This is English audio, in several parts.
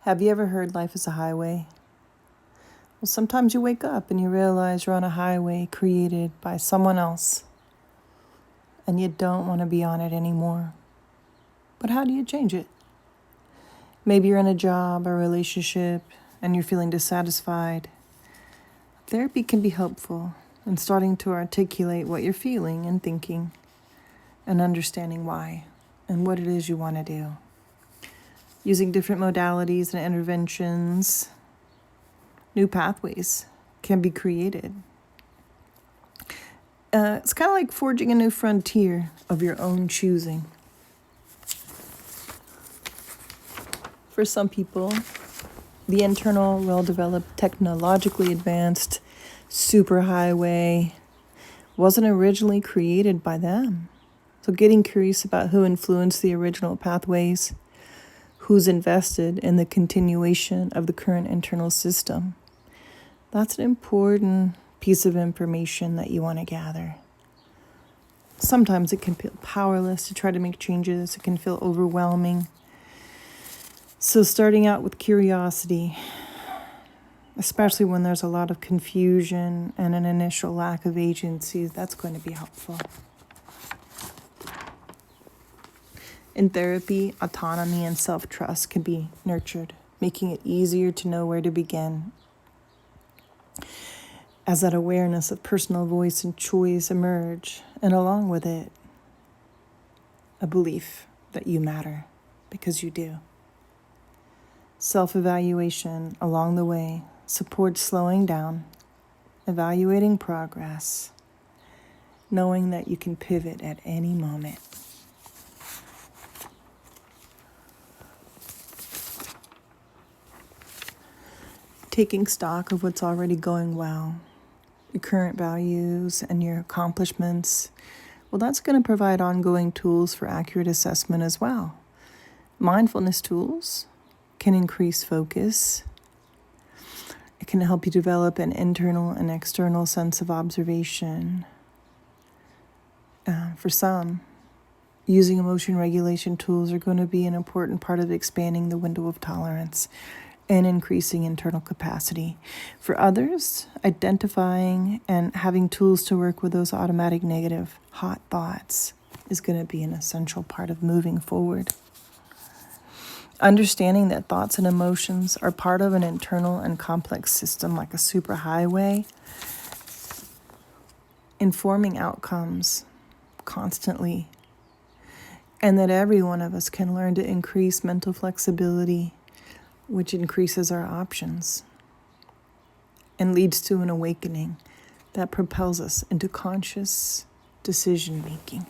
Have you ever heard life is a highway? Well, sometimes you wake up and you realize you're on a highway created by someone else and you don't want to be on it anymore. But how do you change it? Maybe you're in a job or relationship and you're feeling dissatisfied. Therapy can be helpful in starting to articulate what you're feeling and thinking and understanding why and what it is you want to do. Using different modalities and interventions, new pathways can be created. It's kind of like forging a new frontier of your own choosing. For some people, the internal, well-developed, technologically advanced superhighway wasn't originally created by them. So getting curious about who influenced the original pathways, who's invested in the continuation of the current internal system, that's an important piece of information that you want to gather. Sometimes it can feel powerless to try to make changes. It can feel overwhelming. So starting out with curiosity, especially when there's a lot of confusion and an initial lack of agency, that's going to be helpful. In therapy, autonomy and self-trust can be nurtured, making it easier to know where to begin. As that awareness of personal voice and choice emerge, and along with it, a belief that you matter, because you do. Self-evaluation along the way supports slowing down, evaluating progress, knowing that you can pivot at any moment. Taking stock of what's already going well, your current values and your accomplishments, well, that's going to provide ongoing tools for accurate assessment as well. Mindfulness tools can increase focus. It can help you develop an internal and external sense of observation. For some, using emotion regulation tools are going to be an important part of expanding the window of tolerance and increasing internal capacity. For others, identifying and having tools to work with those automatic negative hot thoughts is going to be an essential part of moving forward. Understanding that thoughts and emotions are part of an internal and complex system like a superhighway, informing outcomes constantly, and that every one of us can learn to increase mental flexibility, which increases our options and leads to an awakening that propels us into conscious decision-making.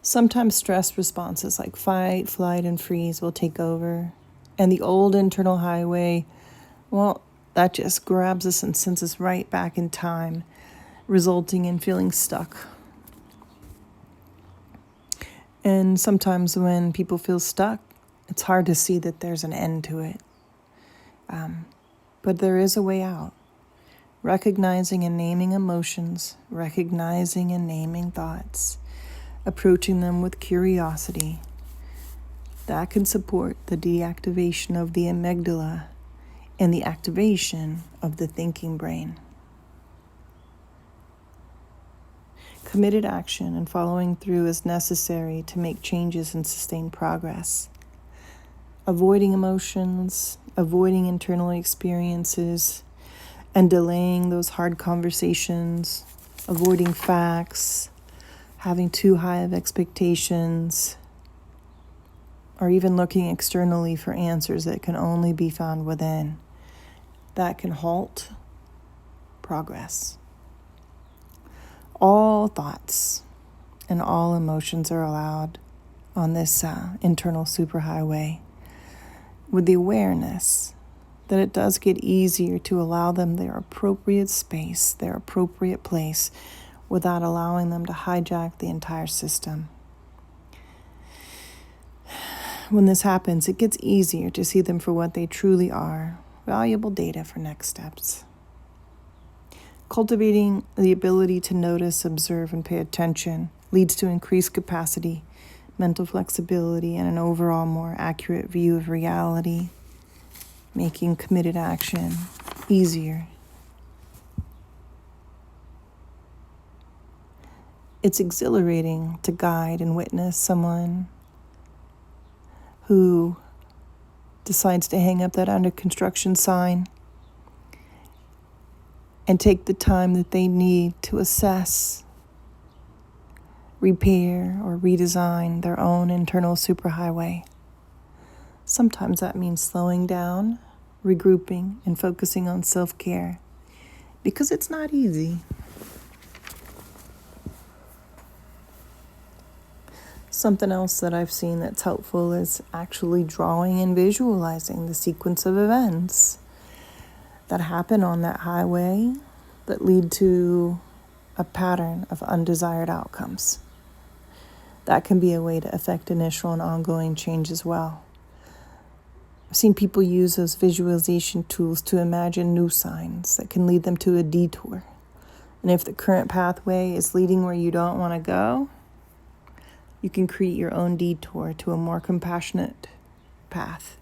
Sometimes stress responses like fight, flight, and freeze will take over, and the old internal highway, well, that just grabs us and sends us right back in time, resulting in feeling stuck. And sometimes when people feel stuck, it's hard to see that there's an end to it. But there is a way out. Recognizing and naming emotions, recognizing and naming thoughts, approaching them with curiosity, that can support the deactivation of the amygdala and the activation of the thinking brain. Committed action and following through is necessary to make changes and sustain progress. Avoiding emotions, avoiding internal experiences, and delaying those hard conversations, avoiding facts, having too high of expectations, or even looking externally for answers that can only be found within, that can halt progress. All thoughts and all emotions are allowed on this internal superhighway, with the awareness that it does get easier to allow them their appropriate space, their appropriate place, without allowing them to hijack the entire system. When this happens, it gets easier to see them for what they truly are, valuable data for next steps. Cultivating the ability to notice, observe, and pay attention leads to increased capacity mental flexibility, and an overall more accurate view of reality, making committed action easier. It's exhilarating to guide and witness someone who decides to hang up that under construction sign and take the time that they need to assess, repair, or redesign their own internal superhighway. Sometimes that means slowing down, regrouping, and focusing on self-care, because it's not easy. Something else that I've seen that's helpful is actually drawing and visualizing the sequence of events that happen on that highway that lead to a pattern of undesired outcomes. That can be a way to affect initial and ongoing change as well. I've seen people use those visualization tools to imagine new signs that can lead them to a detour. And if the current pathway is leading where you don't want to go, you can create your own detour to a more compassionate path,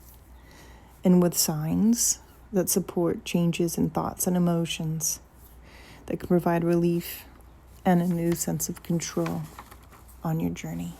and with signs that support changes in thoughts and emotions that can provide relief and a new sense of control on your journey.